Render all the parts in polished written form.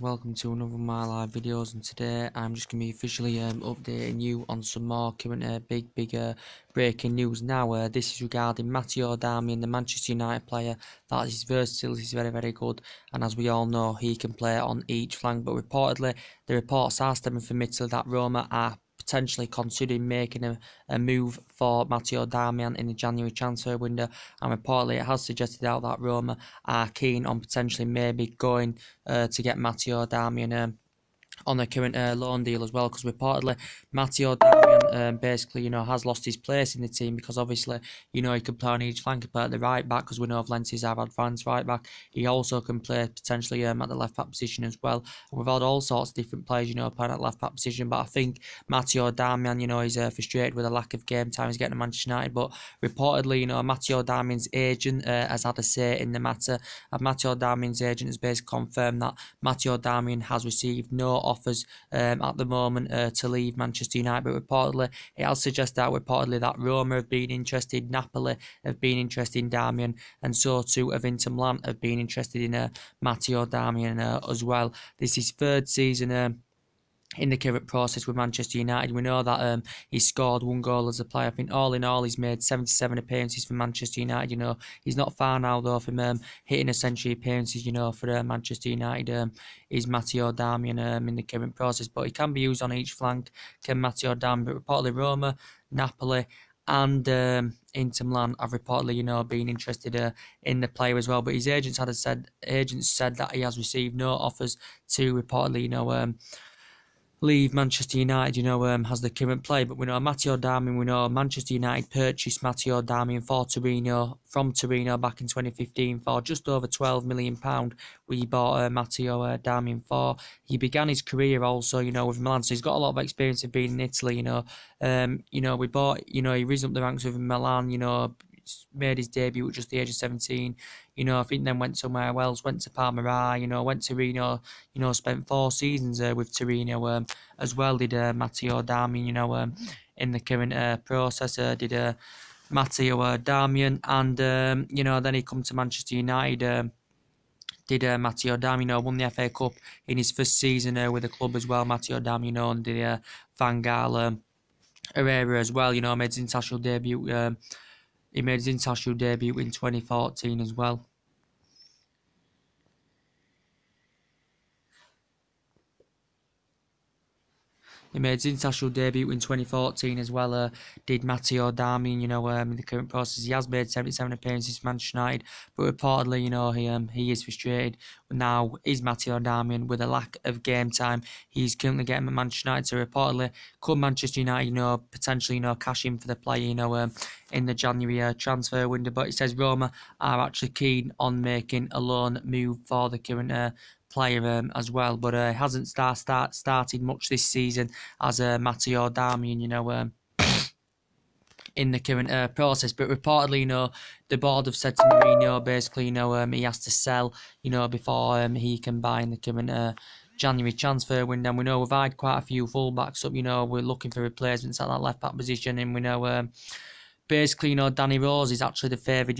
welcome to another of my live videos, and today I'm just going to be officially updating you on some more current big breaking news. Now this is regarding Matteo Darmain, the Manchester United player. That his versatility is very good, and as we all know, he can play on each flank. But reportedly, the reports are stemming from Italy that Roma are potentially considering making a move for Matteo Darmian in the January transfer window, and reportedly it has suggested out that Roma are keen on potentially maybe going to get Matteo Darmian on the current loan deal as well, because reportedly Matteo Darmian basically, has lost his place in the team, because obviously, he can play on each flank, play at the right back, because we know Valencia's our advanced right back. He also can play potentially at the left back position as well. And we've had all sorts of different players, playing at left back position, but I think Matteo Darmian, he's frustrated with a lack of game time he's getting to Manchester United. But reportedly, Matteo Darmian's agent has had a say in the matter, and Matteo Darmian's agent has basically confirmed that Matteo Darmian has received no offers at the moment to leave Manchester United, but reportedly it has suggested that Roma have been interested, Napoli have been interested in Darmian, and so too have Inter Milan have been interested in Matteo Darmian as well. This is third season in the current process with Manchester United. We know that he's scored one goal as a player. I think all in all he's made 77 appearances for Manchester United. He's not far now though from hitting a century appearances, for Manchester United. Is Matteo Darmian in the current process, but he can be used on each flank, can Matteo Darmian. But reportedly Roma, Napoli and Inter Milan have reportedly, been interested in the player as well. But his agents said that he has received no offers to reportedly, leave Manchester United, has the current play. But we know Matteo Darmian, we know Manchester United purchased Matteo Darmian from Torino back in 2015 for just over £12 million. We bought Matteo Darmian for. He began his career also, with Milan, so he's got a lot of experience of being in Italy. We bought, he risen up the ranks with Milan, made his debut at just the age of 17. I think then went somewhere else, went to Parma, went to Torino, spent 4 seasons with Torino as well. Did Matteo Darmian, in the current process, did Matteo Darmian, and then he come to Manchester United. Did Matteo Darmian, won the FA Cup in his first season with the club as well. Matteo Darmian, and did Van Gaal Herrera as well. Made his international debut. He made his international debut in 2014 as well. He made his international debut in 2014 as well. Did Matteo Darmian, in the current process. He has made 77 appearances for Manchester United, but reportedly, he is frustrated now. Is Matteo Darmian with a lack of game time he's currently getting at Manchester United? So reportedly, could Manchester United, potentially, cash in for the player, in the January transfer window? But it says Roma are actually keen on making a loan move for the current player as well, but hasn't started much this season as Matteo Darmian, in the current process. But reportedly, the board have said to Mourinho basically, he has to sell, before he can buy in the current January transfer window. And we know we've had quite a few fullbacks up, we're looking for replacements at that left back position, and we know basically, Danny Rose is actually the favoured,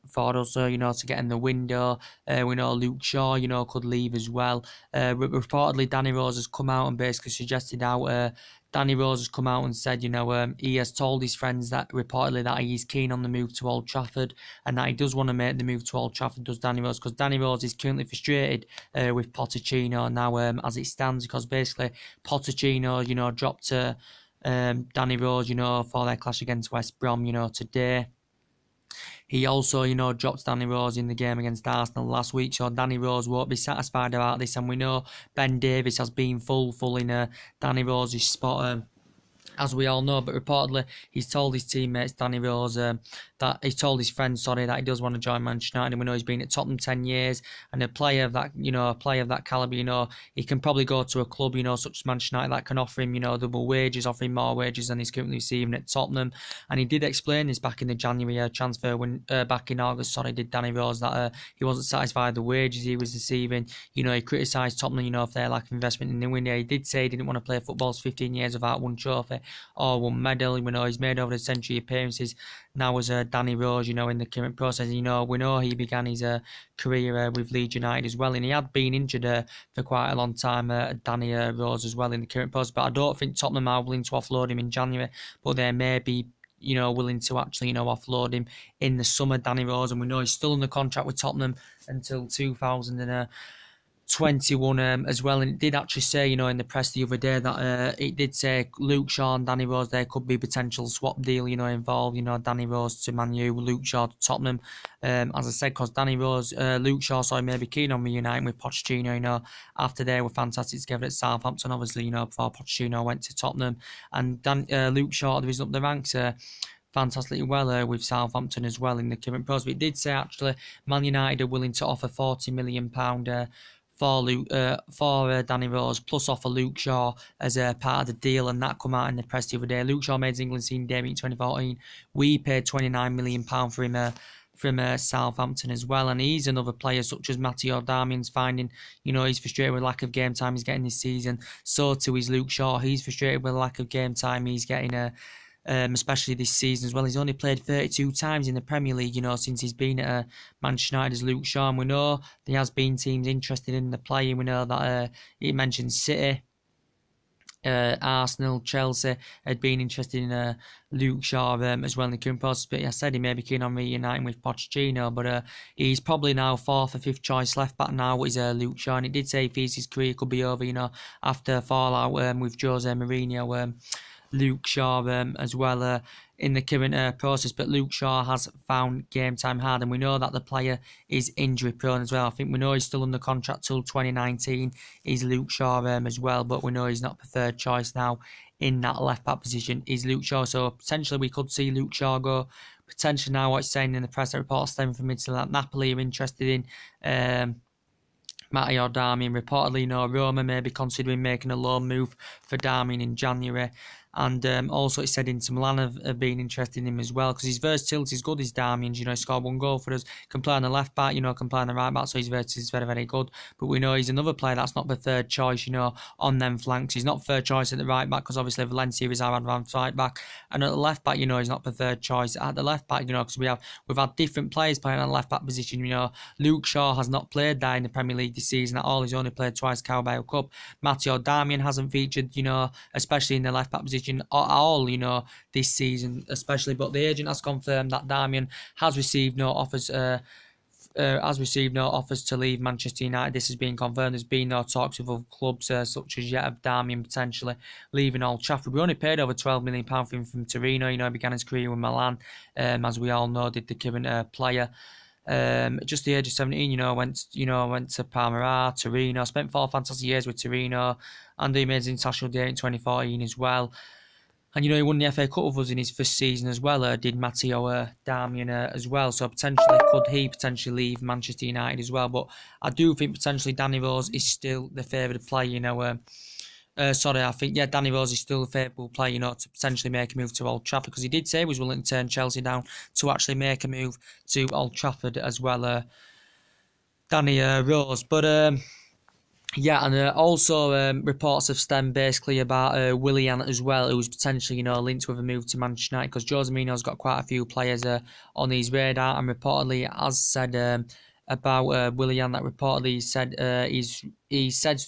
for us, to get in the window. We know Luke Shaw, could leave as well. Reportedly, Danny Rose has come out and basically suggested out. Danny Rose has come out and said, he has told his friends that reportedly that he's keen on the move to Old Trafford, and that he does want to make the move to Old Trafford, does Danny Rose, because Danny Rose is currently frustrated with Pochettino now as it stands, because basically Pochettino, dropped to Danny Rose, for their clash against West Brom, today. He also, dropped Danny Rose in the game against Arsenal last week, so Danny Rose won't be satisfied about this, and we know Ben Davies has been full in Danny Rose's spot, as we all know. But reportedly, he's told his teammates, Danny Rose, that he's told his friends, that he does want to join Manchester United. And we know he's been at Tottenham 10 years, and a player of that calibre, he can probably go to a club, such as Manchester United, that can offer him, double wages, offer him more wages than he's currently receiving at Tottenham. And he did explain this back in the January transfer back in August. Did Danny Rose, that he wasn't satisfied with the wages he was receiving. He criticised Tottenham, for their lack of investment in the window. He did say he didn't want to play football for 15 years without one trophy. or won medal. We know he's made over a century appearances now as Danny Rose, in the current process. We know he began his career with Leeds United as well, and he had been injured for quite a long time, Danny Rose as well in the current process. But I don't think Tottenham are willing to offload him in January, but they may be willing to actually, offload him in the summer, Danny Rose, and we know he's still under contract with Tottenham until 2021 as well. And it did actually say, in the press the other day that it did say Luke Shaw and Danny Rose, there could be potential swap deal, involved, Danny Rose to Man U, Luke Shaw to Tottenham. As I said, because Luke Shaw, maybe keen on reuniting with Pochettino, after they were fantastic together at Southampton, obviously, before Pochettino went to Tottenham. And Luke Shaw, there is up the ranks, fantastically well with Southampton as well in the current process. It did say actually Man United are willing to offer £40 million for Danny Rose, plus offer Luke Shaw as a part of the deal, and that come out in the press the other day. Luke Shaw made his England team debut in 2014. We paid £29 million for him from Southampton as well, and he's another player such as Matteo Darmian's finding, he's frustrated with lack of game time he's getting this season. So too is Luke Shaw. He's frustrated with lack of game time he's getting especially this season as well. He's only played 32 times in the Premier League, since he's been at Manchester United as Luke Shaw. And we know there has been teams interested in the player. We know that he mentioned City, Arsenal, Chelsea had been interested in Luke Shaw as well in the current process. But I said he may be keen on reuniting with Pochettino, but he's probably now fourth or fifth choice left back now is Luke Shaw. And it did say if his career could be over, after fallout with Jose Mourinho. Luke Shaw as well in the current process, but Luke Shaw has found game time hard, and we know that the player is injury prone as well. I think we know he's still under contract till 2019. He's Luke Shaw as well, but we know he's not preferred choice now in that left back position is Luke Shaw. So potentially we could see Luke Shaw go. Potentially now what it's saying in the press report stemming from Italy that Napoli are interested in Matteo Darmain. Reportedly, Roma may be considering making a loan move for Darmain in January. And also it said Inter Milan have been interested in him as well, because his versatility is good, his Darmian's, he scored one goal for us, can play on the left back, can play on the right back, so his versatility is very, very good. But we know he's another player that's not the third choice, on them flanks. He's not third choice at the right back, because obviously Valencia is our advanced right back. And at the left back, he's not the third choice at the left back, because we've had different players playing on the left back position. Luke Shaw has not played there in the Premier League this season at all. He's only played twice Carabao Cup. Matteo Darmian hasn't featured, especially in the left back position at all, this season especially. But the agent has confirmed that Darmian has received no offers to leave Manchester United. This has been confirmed. There's been no talks with other clubs such as yet of Darmian potentially leaving Old Trafford. We only paid over £12 million for him from Torino. He began his career with Milan, as we all know, did the current player. Just the age of 17, went to Parma, Torino, spent 4 fantastic years with Torino, and he made his international debut in 2014 as well. And he won the FA Cup with us in his first season as well, did Matteo Darmian as well. So potentially could he potentially leave Manchester United as well. But I do think potentially Danny Rose is still the favoured player, I think, Danny Rose is still a favourable player, to potentially make a move to Old Trafford, because he did say he was willing to turn Chelsea down to actually make a move to Old Trafford as well, Danny Rose. But and also reports have stemmed basically about Willian as well, who's potentially, linked with a move to Manchester United, because Jose Mourinho's got quite a few players on his radar, and reportedly has said about Willian that reportedly said he said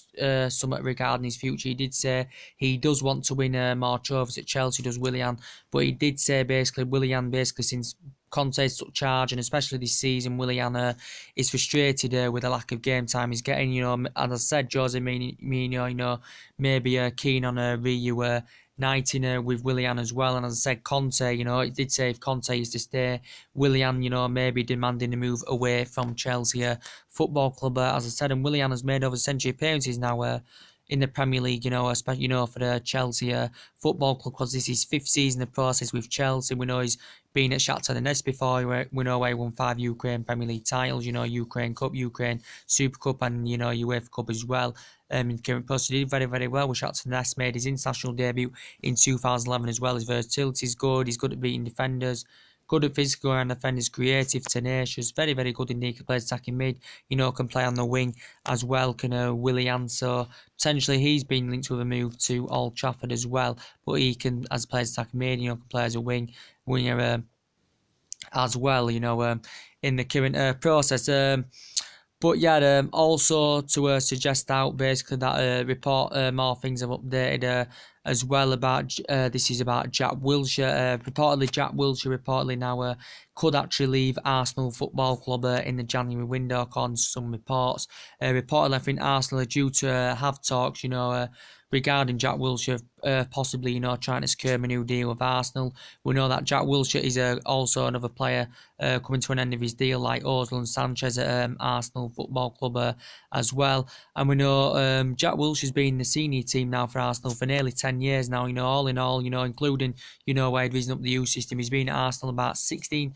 something regarding his future. He did say he does want to win more trophies at Chelsea, does Willian, but he did say Willian since Conte's took charge, and especially this season, Willian is frustrated with the lack of game time he's getting. As I said, Jose Mourinho, maybe keen on reuniting with Willian as well. And as I said, Conte, it did say if Conte is to stay, Willian, maybe demanding a move away from Chelsea Football Club. As I said, and Willian has made over century appearances now in the Premier League, especially, for the Chelsea Football Club, because this is his 5th season of process with Chelsea. We know he's been at Shakhtar Donetsk before. We know he won 5 Ukraine Premier League titles, Ukraine Cup, Ukraine Super Cup, and, UEFA Cup as well. In the current process, he did very, very well with Shakhtar Donetsk, made his international debut in 2011 as well. His versatility is good, he's good at beating defenders. good at physical and defenders, creative, tenacious, very, very good in the can play attacking mid, can play on the wing as well, can Willian. So potentially he's been linked with a move to Old Trafford as well, but he can, as players attacking mid, can play as a winger as well, in the current process. But yeah, also to suggest out basically that report, more things have updated as well about this is about Jack Wilshere. Reportedly, Jack Wilshere now could actually leave Arsenal Football Club in the January window, according to some reports. Reportedly, I think Arsenal are due to have talks, regarding Jack Wilshere, possibly, trying to secure a new deal with Arsenal. We know that Jack Wilshere is also another player coming to an end of his deal, like Ozil and Sanchez at Arsenal Football Club as well. And we know Jack Wilshere's been in the senior team now for Arsenal for nearly 10 years now, all in all, including, where he's risen up the youth system. He's been at Arsenal about 16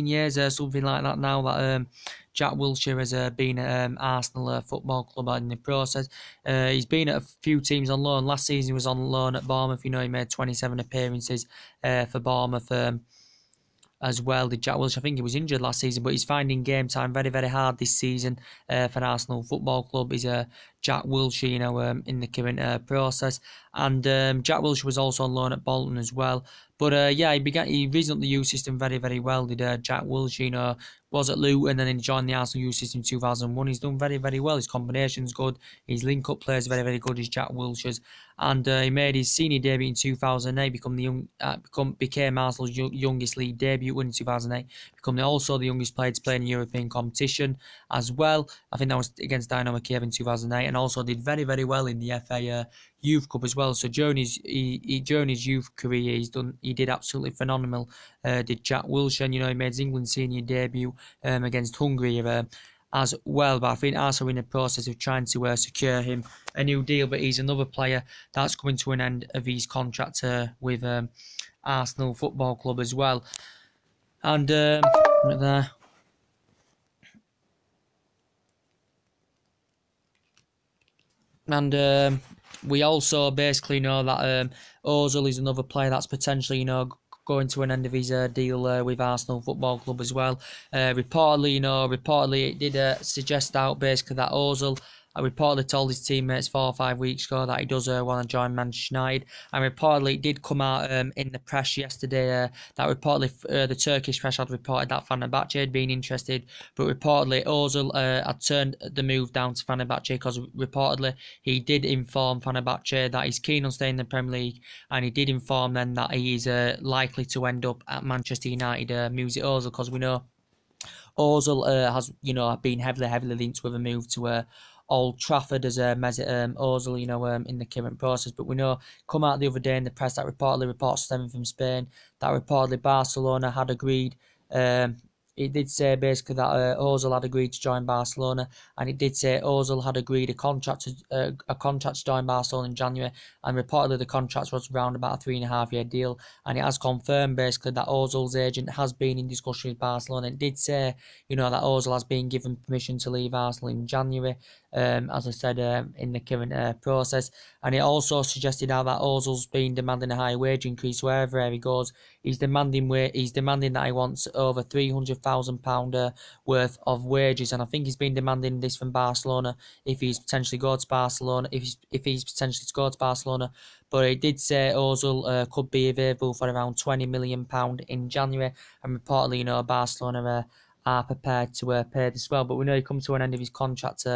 years, something like that now, that Jack Wilshere has been at Arsenal Football Club in the process. He's been at a few teams on loan. Last season he was on loan at Bournemouth. He made 27 appearances for Bournemouth as well. Did Jack Wilshere? I think he was injured last season, but he's finding game time very, very hard this season for Arsenal Football Club. He's Jack Wilshere, in the current process. And Jack Wilshere was also on loan at Bolton as well. But yeah, he risen up the youth system very, very well. Did Jack Wilshere, was at Luton and then he joined the Arsenal youth system in 2001. He's done very, very well. His combination's good. His link-up play is very, very good. He's Jack Wilshere's. And he made his senior debut in 2008, became Arsenal's youngest league debut in 2008, becoming also the youngest player to play in a European competition as well. I think that was against Dynamo Kiev in 2008, and also did very, very well in the FA Youth Cup as well. So during his youth career, he did absolutely phenomenal. Did Jack Wilshere, and, he made his England senior debut against Hungary as well. But I think Arsenal are in the process of trying to secure him a new deal. But he's another player that's coming to an end of his contract with Arsenal Football Club as well. And there. And we also basically know that Ozil is another player that's potentially, going to an end of his deal with Arsenal Football Club as well. Reportedly it did suggest out basically that Ozil reportedly told his teammates 4 or 5 weeks ago that he does want to join Manchester United, and reportedly it did come out in the press yesterday that reportedly the Turkish press had reported that Fenerbahce had been interested, but reportedly Ozil had turned the move down to Fenerbahce because reportedly he did inform Fenerbahce that he's keen on staying in the Premier League, and he did inform them that he is likely to end up at Manchester United. Mesut Ozil, because we know Ozil has been heavily linked with a move to Old Trafford as Mesut Ozil, in the current process. But we know, come out the other day in the press that reports stemming from Spain, that reportedly Barcelona had agreed. It did say basically that Ozil had agreed to join Barcelona, and it did say Ozil had agreed a contract to join Barcelona in January, and reportedly the contract was around about a 3.5-year deal, and it has confirmed basically that Ozil's agent has been in discussion with Barcelona. It did say, that Ozil has been given permission to leave Arsenal in January, as I said, in the current process, and it also suggested now that Ozil's been demanding a high wage increase wherever he goes. He's demanding that he wants over £300,000 worth of wages, and I think he's been demanding this from Barcelona if he's potentially go to Barcelona. If he's potentially to go to Barcelona, but it did say Ozil could be available for around £20 million in January, and reportedly, Barcelona are prepared to pay this well. But we know he comes to an end of his contract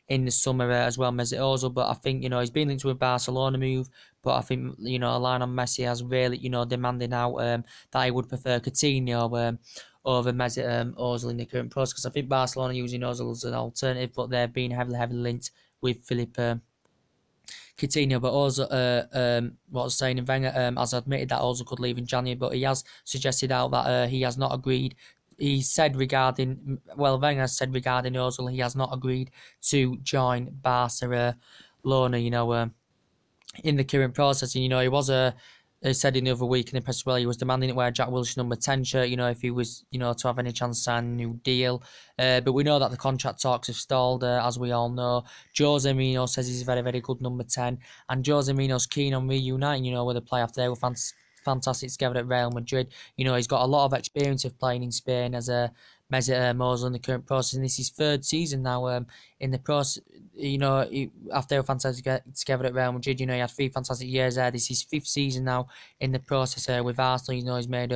in the summer as well, Mesut Ozil. But I think, he's been into a Barcelona move. But I think, Lionel Messi has really, demanding out that he would prefer Coutinho over Mesut Ozil in the current process. Because I think Barcelona using Ozil as an alternative, but they're being heavily linked with Philippe Coutinho. But Ozil, what I was saying, Wenger has admitted that Ozil could leave in January, but he has suggested out that he has not agreed. Wenger said regarding Ozil, he has not agreed to join Barcelona, in the current process. And, he was said in the other week in the press as well, he was demanding to wear Jack Wilshere's number 10 shirt, if he was, to have any chance to sign a new deal. But we know that the contract talks have stalled, as we all know. Jose Mourinho says he's a very, very good number 10, and Jose Mourinho's keen on reuniting, with the player after they were fantastic together at Real Madrid. You know, he's got a lot of experience of playing in Spain as a Mesut Ozil in the current process, and this is his third season now in the process. You know, after a fantastic together at Real Madrid, you know, he had 3 fantastic years there. This is his 5th season now in the process with Arsenal. You know, he's made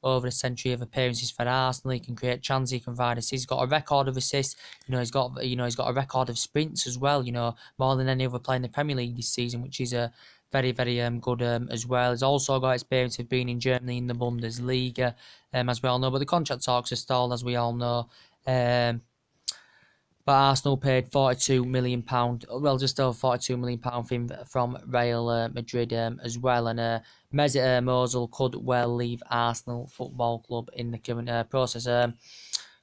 over a century of appearances for Arsenal. He can create chances, he can provide assists. He's got a record of assists. You know, he's got a record of sprints as well. You know, more than any other player in the Premier League this season, which is very, very good as well. He's also got experience of being in Germany in the Bundesliga, as we all know. But the contract talks are stalled, as we all know. But Arsenal paid £42 million, well, just over £42 million from Real Madrid as well. And Mesut Ozil could well leave Arsenal Football Club in the current process.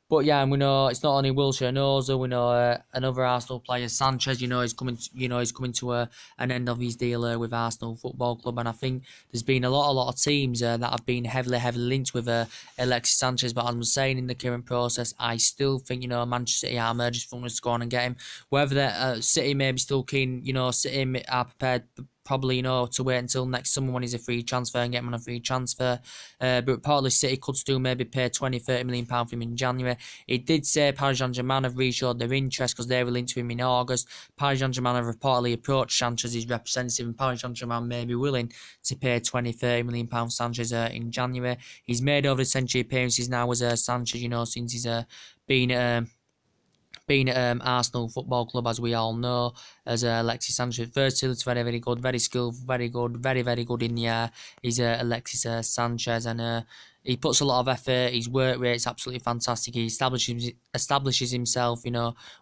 But yeah, and we know it's not only Wilshere and Ozil. We know another Arsenal player, Sanchez. You know, he's coming. He's coming to an end of his deal with Arsenal Football Club, and I think there's been a lot of teams that have been heavily linked with Alexis Sanchez. But as I'm saying, in the current process, I still think Manchester City are just going to go on and get him. Whether City may be still keen, City are prepared. Probably, to wait until next summer when he's a free transfer and get him on a free transfer. But reportedly City could still maybe pay £20-30 million for him in January. It did say Paris Saint-Germain have reassured their interest because they were linked to him in August. Paris Saint-Germain have reportedly approached Sanchez's representative, and Paris Saint-Germain may be willing to pay £20-30 million Sanchez in January. He's made over the century appearances now as Sanchez, since he's been at Arsenal Football Club, as we all know, as Alexis Sanchez. Versatility, very, very good, very skilled, very good, very, very good in the air. He's Alexis Sanchez, and he puts a lot of effort. His work rate's absolutely fantastic. He establishes himself,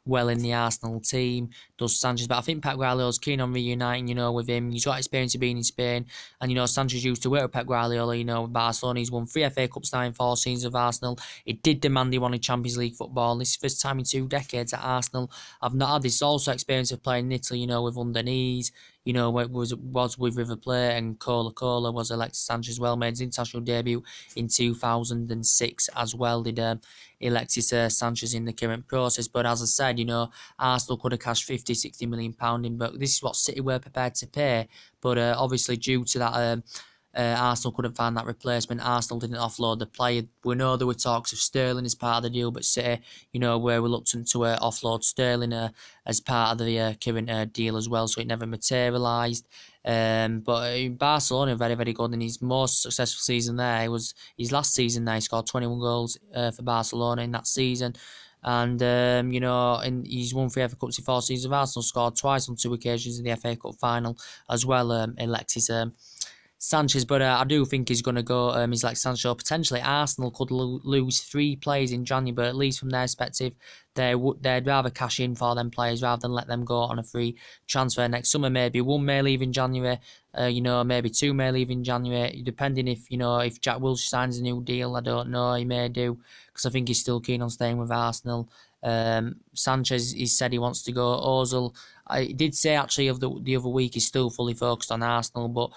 well in the Arsenal team, does Sanchez. But I think Pep Guardiola's keen on reuniting, with him. He's got experience of being in Spain, and Sanchez used to work with Pep Guardiola, with Barcelona. He's won 3 FA Cups now in 4 seasons of Arsenal. It did demand he wanted Champions League football. This is the first time in 2 decades at Arsenal. I've not had this also experience of playing in Italy, with Underneath. Was with River Plate, and Cola was Alexis Sanchez well, made his international debut in 2006 as well, did Alexis Sanchez in the current process. But as I said, Arsenal could have cashed £50-60 million in, but this is what City were prepared to pay. But obviously due to that Arsenal couldn't find that replacement. Arsenal didn't offload the player. We know there were talks of Sterling as part of the deal, but City, were reluctant to offload Sterling as part of the current deal as well, so it never materialised. But Barcelona very, very good. In his most successful season there, it was his last season there. He scored 21 goals for Barcelona in that season. And, and he's won 3 FA Cups in 4 seasons of Arsenal, scored twice on 2 occasions in the FA Cup final as well, Alexis Sanchez. But I do think he's going to go. He's like Sancho. Potentially, Arsenal could lose 3 players in January, but at least from their perspective, they'd rather cash in for them players rather than let them go on a free transfer next summer. Maybe 1 may leave in January. Maybe 2 may leave in January, depending if Jack Wilshere signs a new deal. I don't know. He may do, because I think he's still keen on staying with Arsenal. Sanchez, he said he wants to go. Ozil, I did say actually of the other week, he's still fully focused on Arsenal, but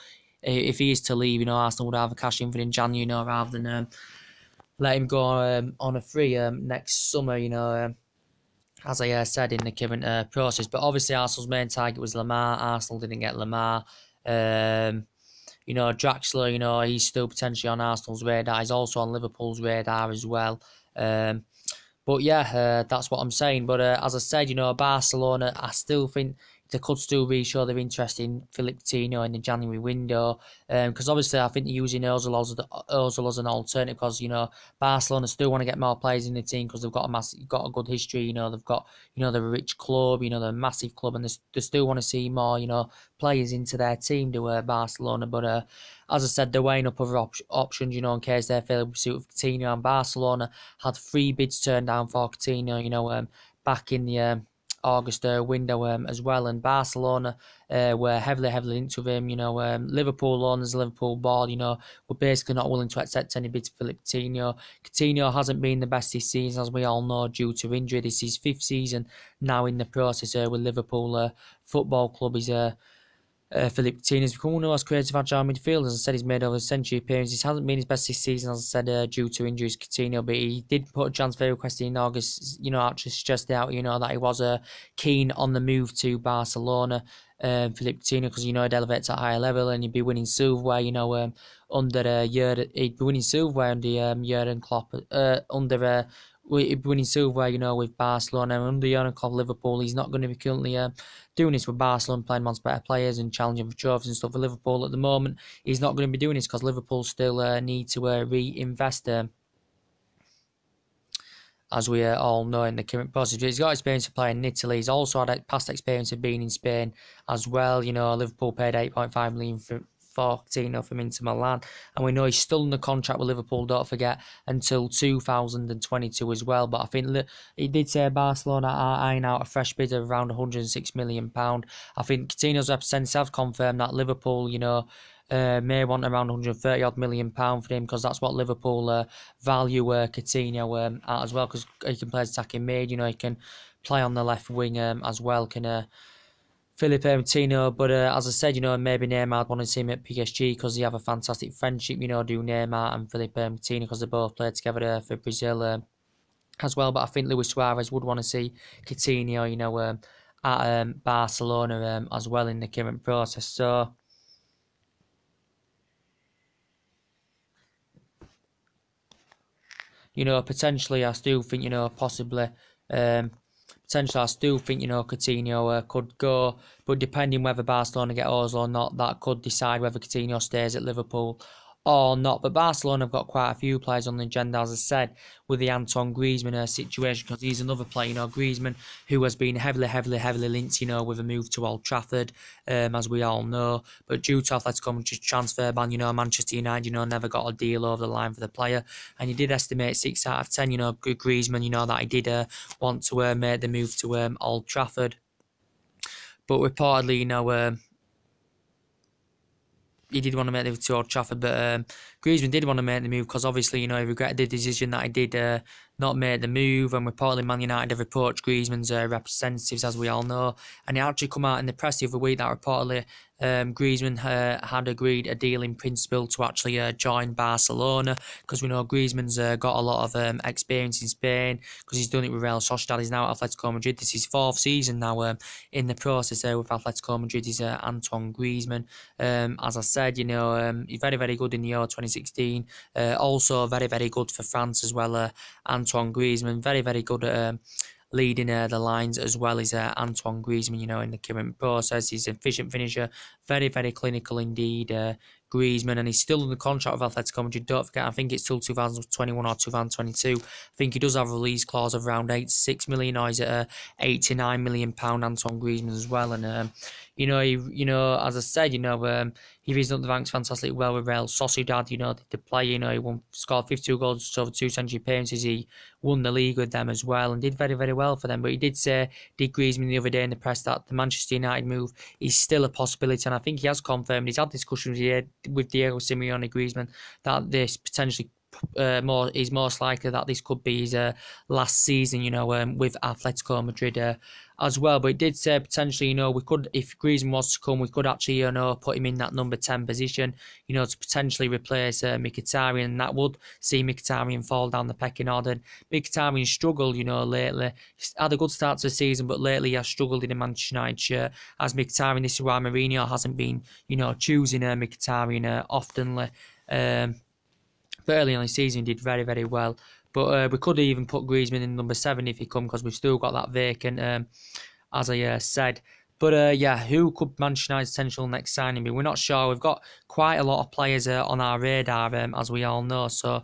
if he is to leave, Arsenal would either cash in for him in January, rather than let him go on a free next summer, as I said in the current process. But obviously Arsenal's main target was Lamar. Arsenal didn't get Lamar. Draxler, he's still potentially on Arsenal's radar. He's also on Liverpool's radar as well. But yeah, that's what I'm saying. But as I said, Barcelona, I still think they could still show their interest in Philippe Coutinho in the January window. Because obviously I think they're using Ozil as an alternative, because, Barcelona still want to get more players in the team because they've got a good history. They've got, they're a rich club, they're a massive club, and they still want to see more, players into their team to Barcelona. But as I said, they're weighing up other options, in case they fail to pursue with Coutinho. And Barcelona had 3 bids turned down for Coutinho, back in the August window as well, and Barcelona were heavily linked with him. Liverpool owners, Liverpool board, were basically not willing to accept any bids for Philippe Coutinho. Coutinho hasn't been the best this season, as we all know, due to injury. This is his 5th season now in the process with Liverpool Football Club. He's Philippe Coutinho has become one of the most creative agile midfielders. As I said, he's made over a century appearances. He hasn't been his best this season, as I said, due to injuries, Coutinho, but he did put a transfer request in August, actually stressed out, that he was keen on the move to Barcelona. Philippe Coutinho, because he'd elevate to a higher level and he'd be winning silverware, under he'd be winning silverware under Jurgen Klopp, he'd be winning silverware, with Barcelona. And under Jurgen Klopp, Liverpool, he's not going to be currently doing this with Barcelona, playing amongst better players and challenging for trophies and stuff. For Liverpool at the moment, he's not going to be doing this because Liverpool still need to reinvest. As we all know in the current process. He's got experience of playing in Italy. He's also had past experience of being in Spain as well. Liverpool paid 8.5 million for Coutinho from Inter Milan, and we know he's still under contract with Liverpool, don't forget, until 2022 as well. But I think he did say Barcelona are eyeing out a fresh bid of around £106 million. I think Coutinho's representatives have confirmed that Liverpool, may want around £130 million for him, because that's what Liverpool value Coutinho at as well, because he can play as attacking mid, he can play on the left wing as well, can Philippe Coutinho. But as I said, maybe Neymar wanted to see him at PSG because they have a fantastic friendship, do Neymar and Philippe Coutinho, because they both played together for Brazil as well. But I think Luis Suarez would want to see Coutinho, at Barcelona as well in the current process. So potentially I still think, possibly, potentially I still think, Coutinho could go, but depending whether Barcelona get Ozil or not, that could decide whether Coutinho stays at Liverpool or not. But Barcelona have got quite a few players on the agenda, as I said, with the Antoine Griezmann situation, because he's another player, Griezmann, who has been heavily linked, with a move to Old Trafford, as we all know. But due to Atletico Madrid's transfer ban, Manchester United, never got a deal over the line for the player, and he did estimate 6 out of 10, Griezmann, that he did want to make the move to Old Trafford. But reportedly, he did want to make the move to Old Trafford, but Griezmann did want to make the move because obviously, he regretted the decision that he did not make the move. And reportedly, Man United have approached Griezmann's representatives, as we all know. And it actually come out in the press the other week that reportedly Griezmann had agreed a deal in principle to actually join Barcelona, because we know Griezmann's got a lot of experience in Spain, because he's done it with Real Sociedad. He's now at Atletico Madrid. This is his 4th season now in the process with Atletico Madrid. Is Antoine Griezmann. As I said, he's very, very good in the Euro 2016. Also very, very good for France as well. Antoine Griezmann, very, very good at leading the lines as well as Antoine Griezmann, in the current process. He's an efficient finisher, very, very clinical indeed, Griezmann, and he's still under contract with Atletico Madrid. Don't forget, I think it's till 2021 or 2022. I think he does have a release clause of around 86 million, or is it £89 million, Antoine Griezmann as well. And as I said, he risen up the ranks fantastically well with Real Sociedad. The player, he scored 52 goals over 2 century appearances. He won the league with them as well and did very, very well for them. But he did Griezmann the other day in the press that the Manchester United move is still a possibility, and I think he has confirmed. He's had discussions with Diego Simeone, Griezmann, that this potentially is most likely that this could be his last season, with Atletico Madrid as well. But it did say potentially, we could, if Griezmann was to come, we could actually, put him in that number 10 position, to potentially replace Mkhitaryan, and that would see Mkhitaryan fall down the pecking order. Mkhitaryan struggled, lately. He's had a good start to the season, but lately he has struggled in the Manchester United shirt. As Mkhitaryan, this is why Mourinho hasn't been, choosing Mkhitaryan oftenly. But early on in the season, he did very, very well. But we could even put Griezmann in number 7 if he come, because we've still got that vacant, as I said. But who could Manchester United's potential next signing be? We're not sure. We've got quite a lot of players on our radar, as we all know. So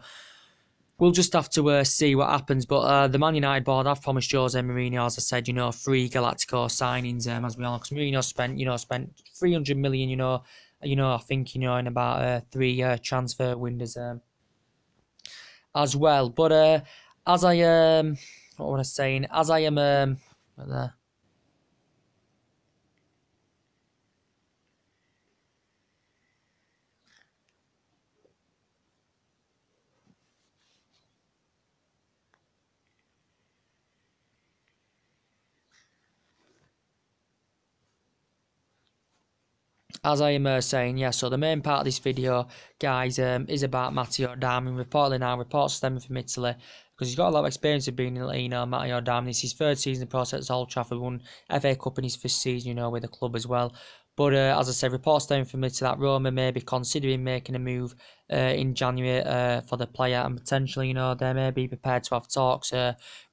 we'll just have to see what happens. But the Man United board have promised Jose Mourinho, as I said, 3 Galactico signings, as we all know. Because Mourinho spent 300 million, I think, in about 3 transfer windows. As well, but as I what was I saying? As I am as I am saying, yeah, so the main part of this video, guys, is about Matteo Darmain. Reportedly now, reports stemming from Italy, because he's got a lot of experience of being, Matteo Darmain. It's his third season in the process at Old Trafford, won FA Cup in his first season, with the club as well. But as I said, reports stemming from Italy that Roma may be considering making a move in January for the player, and potentially, they may be prepared to have talks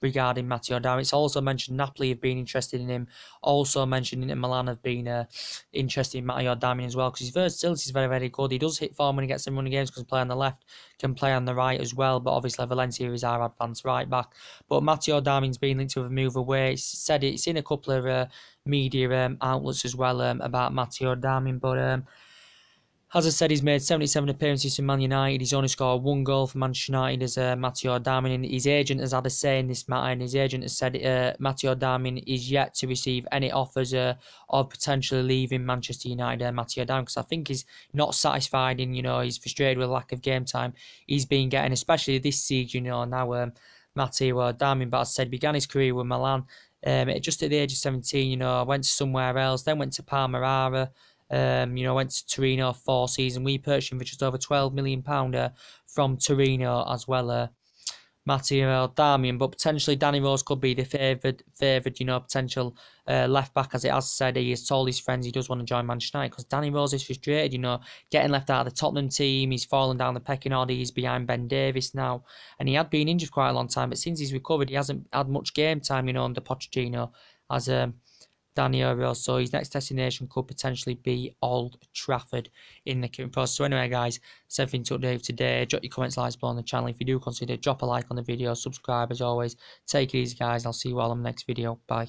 regarding Matteo Darmain. It's also mentioned Napoli have been interested in him. Also mentioned Inter Milan have been interested in Matteo Darmain as well, because his versatility is very, very good. He does hit form when he gets some running games, because he can play on the left, can play on the right as well. But obviously Valencia is our advanced right back. But Matteo Darmain's been linked with a move away. It's in a couple of media outlets as well about Matteo Darmain. But as I said, he's made 77 appearances for Man United. He's only scored 1 goal for Manchester United as Matteo Darmain. And his agent has had a say in this matter, and his agent has said Matteo Darmain is yet to receive any offers of potentially leaving Manchester United. Matteo Darmain, because I think he's not satisfied in, he's frustrated with lack of game time he's been getting, especially this season, now Matteo Darmain, but as I said, began his career with Milan just at the age of 17, went to somewhere else, then went to Palmeiras. Went to Torino 4 seasons. We purchased him for just over £12 million from Torino as well. Matteo Darmain, but potentially Danny Rose could be the favoured, potential left back, as it has said. He has told his friends he does want to join Manchester United, because Danny Rose is frustrated, getting left out of the Tottenham team. He's fallen down the pecking order. He's behind Ben Davies now, and he had been injured for quite a long time. But since he's recovered, he hasn't had much game time, under Pochettino as Danny Rose. So his next destination could potentially be Old Trafford in the current process. So anyway, guys, that's everything to update today. Drop your comments, likes below on the channel. If you do consider, drop a like on the video. Subscribe as always. Take it easy, guys. I'll see you all in the next video. Bye.